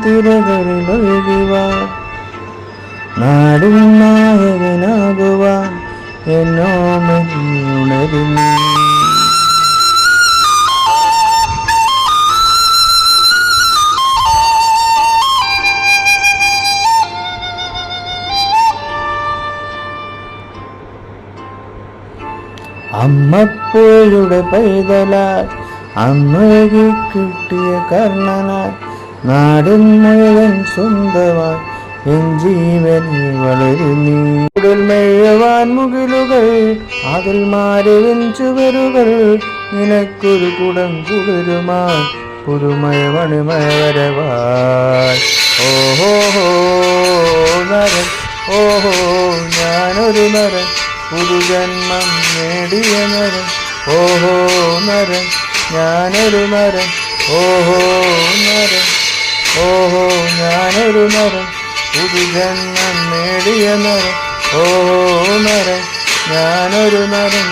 തിരകളിൽ ഒഴുകുവാൻ നാടും നായകനാകുവാൻ എന്നോമനിയുണരുന്നു. അമ്മപ്പുഴയുടെ പൈതലാൽ അമ്മഴകി കിട്ടിയ കർണനായി നാടിൻ മുഴുവൻ സ്വന്തമായി എൻ ജീവനിൽ വളരുന്നു. മെയ്യുവാൻ മുകിലുകൾ അതിൽ മാറിവിൻ ചുവരുകൾ നിനക്കൊരു കുടം കുളിരുമാൻ പുതുമയ മണിമയ വരവാൻ. ഓഹോ നരൻ, ഓഹോ ഞാനൊരു നരൻ, പുതുജന്മം നേടിയ നരൻ. ഓഹോ നരൻ, ഞാനൊരു നരൻ. ഓഹോ നരൻ, ഓഹോ ഞാനൊരു നരൻ, പുതുജന്മം നേടിയ നരൻ. ഓഹോ നരൻ, ഞാനൊരു നരൻ.